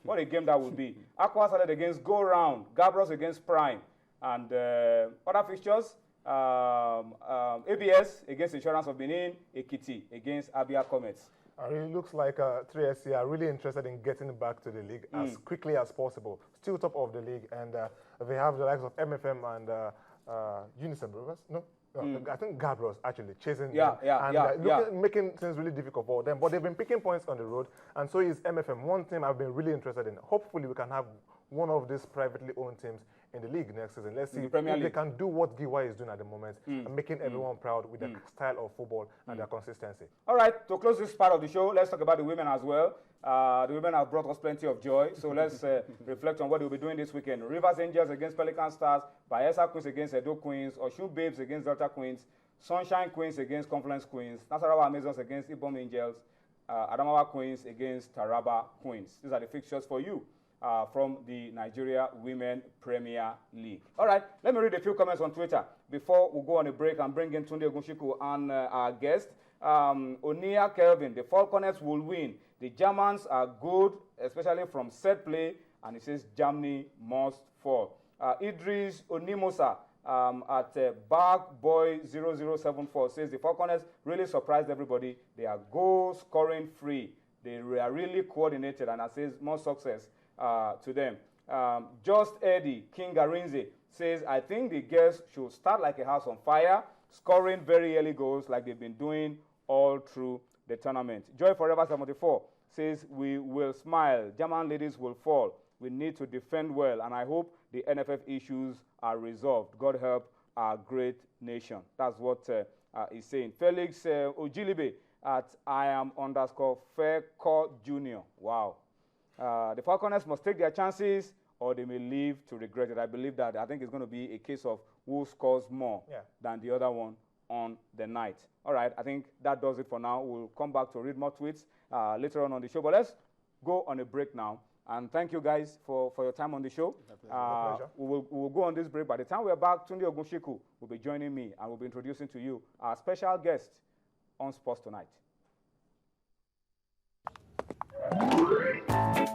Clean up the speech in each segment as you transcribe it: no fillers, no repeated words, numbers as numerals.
What a game that would be. Aqua started against Go Round, Gabros against Prime, and other fixtures. ABS against Insurance of Benin, Ekiti against Abia Comets. It looks like 3SC are really interested in getting back to the league as quickly as possible. Still top of the league, and they have the likes of MFM and Unison Brewers. No, I think Gabros actually chasing them and making things really difficult for them. But they've been picking points on the road, and so is MFM. One team I've been really interested in. Hopefully, we can have one of these privately owned teams in the league next season. Let's see if they can do what Giwa is doing at the moment and making everyone proud with their style of football and their consistency. All right, to close this part of the show, let's talk about the women as well. The women have brought us plenty of joy, so let's reflect on what they'll be doing this weekend. Rivers Angels against Pelican Stars, Bayelsa Queens against Edo Queens, Osun Babes against Delta Queens, Sunshine Queens against Confluence Queens, Nasarawa Amazons against Ibom Angels, Adamawa Queens against Taraba Queens. These are the fixtures for you. From the Nigeria Women Premier League. All right, let me read a few comments on Twitter before we go on a break and bring in Tunde Ogunshiku and our guest. Onia Kelvin, the Falconets will win. The Germans are good, especially from set play, and he says Germany must fall. Idris Onimosa at Barkboy0074 says the Falconets really surprised everybody. They are goal-scoring free. They are really coordinated, and I says more success to them. Just Eddie King Garinze says, I think the girls should start like a house on fire, scoring very early goals like they've been doing all through the tournament. Joy Forever 74 says, we will smile. German ladies will fall. We need to defend well, and I hope the NFF issues are resolved. God help our great nation. That's what he's saying. Felix Ojilibe at IAM_Faircore Junior. Wow. The Falconers must take their chances or they may live to regret it. I believe that. I think it's going to be a case of who scores more than the other one on the night. All right, I think that does it for now. We'll come back to read more tweets later on the show. But let's go on a break now. And thank you guys for your time on the show. We will go on this break. By the time we're back, Tunde Ogunshiku will be joining me and we'll be introducing to you our special guest on Sports Tonight.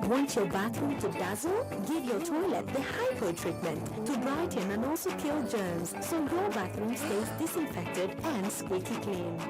Want your bathroom to dazzle? Give your toilet the hypo treatment to brighten and also kill germs, so your bathroom stays disinfected and squeaky clean.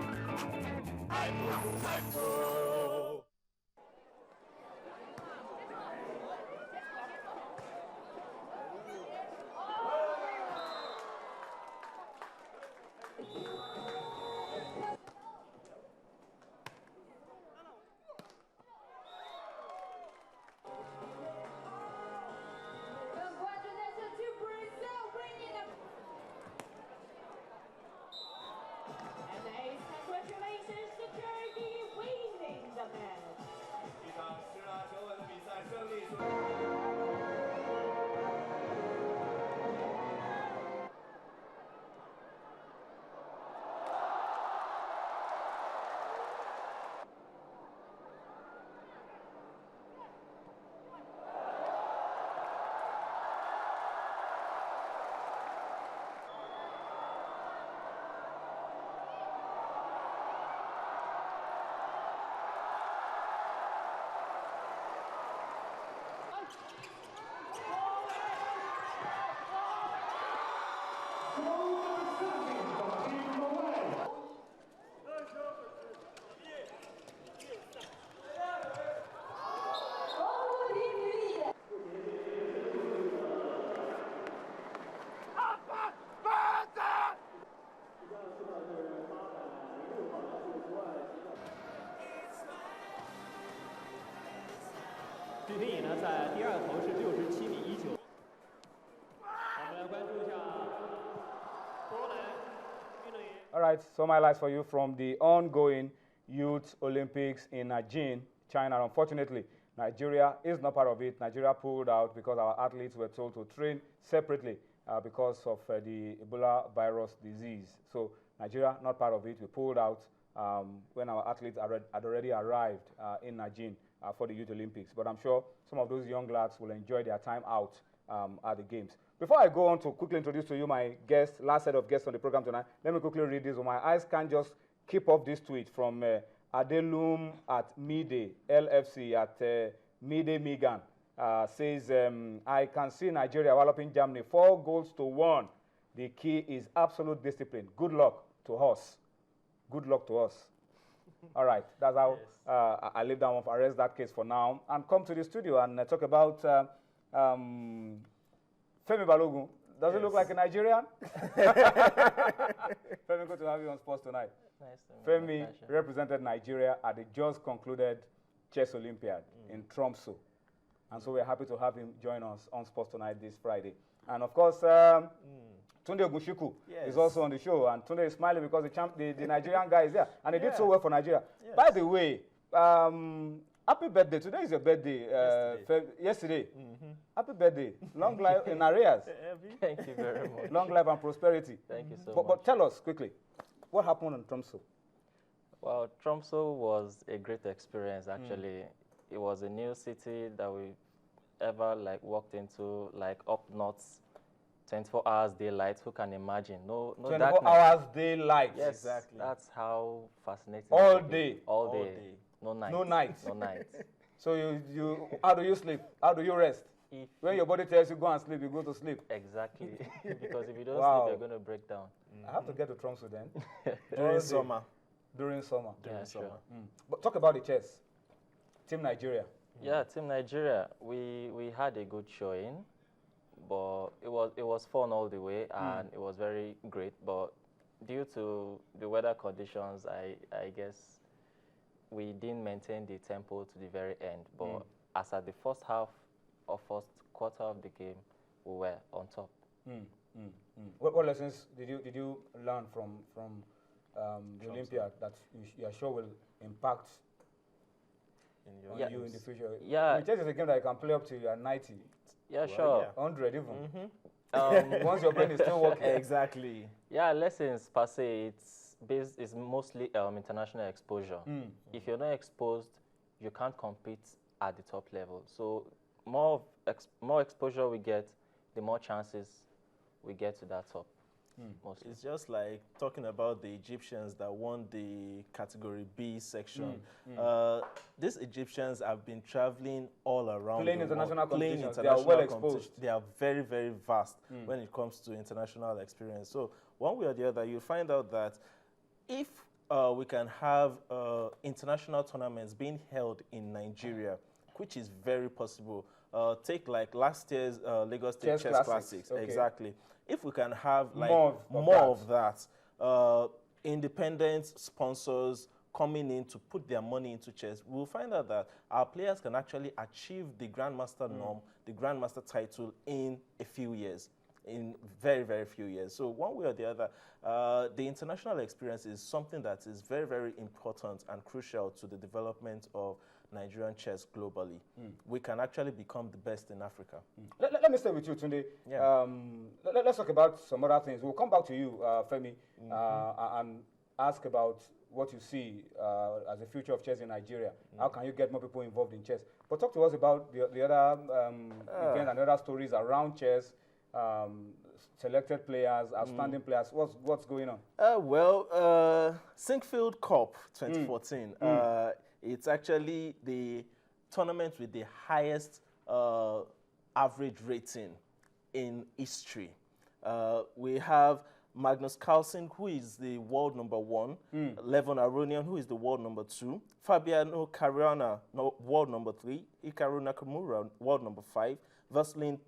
All right, some highlights for you from the ongoing Youth Olympics in Nanjing, China. Unfortunately, Nigeria is not part of it. Nigeria pulled out because our athletes were told to train separately because of the Ebola virus disease. So Nigeria not part of it. We pulled out when our athletes had already arrived in Nanjing for the Youth Olympics. But I'm sure some of those young lads will enjoy their time out at the games. Before I go on to quickly introduce to you my guest, last set of guests on the program tonight, let me quickly read this. My eyes can't just keep up this tweet from Adelum at Midday, LFC at Midday Megan. says, I can see Nigeria walloping Germany 4-1. The key is absolute discipline. Good luck to us. Good luck to us. All right, that's how I leave that one, arrest that case for now, and come to the studio and talk about Femi Balogun. Does it look like a Nigerian? Femi, good to have you on Sports Tonight. Nice to meet you. Femi represented Nigeria at the just concluded Chess Olympiad in Tromsø. And so we're happy to have him join us on Sports Tonight this Friday. And of course, Tunde Ogunshiku is also on the show. And Tunde is smiling because the Nigerian guy is there. And he did so well for Nigeria. Yes. By the way, happy birthday. Today is your birthday. Yesterday. Happy birthday. Long life in arrears. Thank you very much. Long life and prosperity. Thank you so much. But tell us quickly, what happened in Tromsø? Well, Tromsø was a great experience, actually. It was a new city that we ever walked into, up north, 24 hours daylight. Who can imagine? No 24 darkness. Hours daylight. Yes, exactly. That's how fascinating. All day. All day. No night. No night. No night. So you how do you sleep? How do you rest? When your body tells you go and sleep, you go to sleep. Exactly. Because if you don't sleep, you're going to break down. I have to get to Tromsø then. During summer. During summer. Yeah, sure. But talk about the chess. Team Nigeria. Yeah, Team Nigeria. We had a good showing, but it was fun all the way, and it was very great. But due to the weather conditions, I guess we didn't maintain the tempo to the very end. But as at the first half or first quarter of the game, we were on top. What lessons did you learn from the Olympiad that you are sure will impact you in the future? Yeah. Chess is a game that you can play up to you at 90. Yeah, sure. Yeah. 100 even. Once your brain is still working. Exactly. Yeah, lessons per se, it's mostly international exposure. If you're not exposed, you can't compete at the top level. So more exposure we get, the more chances we get to that top. Mostly. It's just like talking about the Egyptians that won the category B section. These Egyptians have been traveling all around playing the international world, competitions. They are well exposed. They are very, very vast when it comes to international experience. So one way or the other, you'll find out that if we can have international tournaments being held in Nigeria, which is very possible. Take like last year's Lagos State Chess Classics. Okay. Exactly. If we can have like more of that, independent sponsors coming in to put their money into chess, we'll find out that our players can actually achieve the Grandmaster norm, the Grandmaster title in a few years, in very, very few years. So one way or the other, the international experience is something that is very, very important and crucial to the development of Nigerian chess globally. We can actually become the best in Africa. Let me stay with you, Tunde. Yeah. Let's talk about some other things. We'll come back to you, Femi, and ask about what you see as the future of chess in Nigeria. How can you get more people involved in chess? But talk to us about the other events and other stories around chess, selected players, outstanding players. What's going on? Sinkfield Cup 2014. It's actually the tournament with the highest average rating in history. We have Magnus Carlsen, who is the world #1, Levon Aronian, who is the world #2, Fabiano Caruana, world #3, Hikaru Nakamura, world #5, Vasilin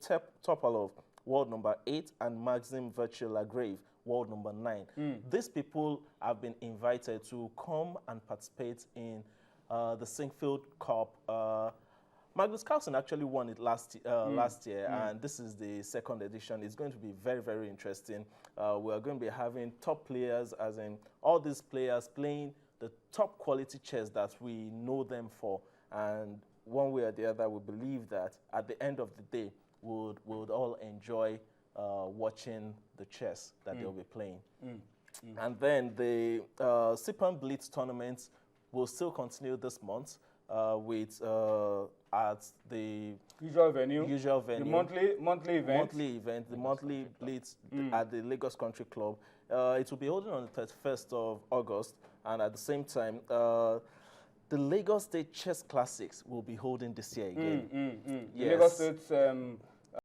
Topalov, world #8, and Maxim Virchia-Lagrave, world #9. These people have been invited to come and participate in the Sinkfield Cup. Magnus Carlsen actually won it last year, and this is the second edition. It's going to be very, very interesting. We're going to be having top players, as in all these players playing the top quality chess that we know them for. And one way or the other, we believe that at the end of the day, we'll all enjoy watching the chess that they'll be playing. And then the Sipan Blitz tournaments will still continue this month with at the usual venue, the monthly event, the monthly Blitz at the Lagos Country Club. It will be holding on the 31st of August, and at the same time, the Lagos State Chess Classics will be holding this year again. The Lagos State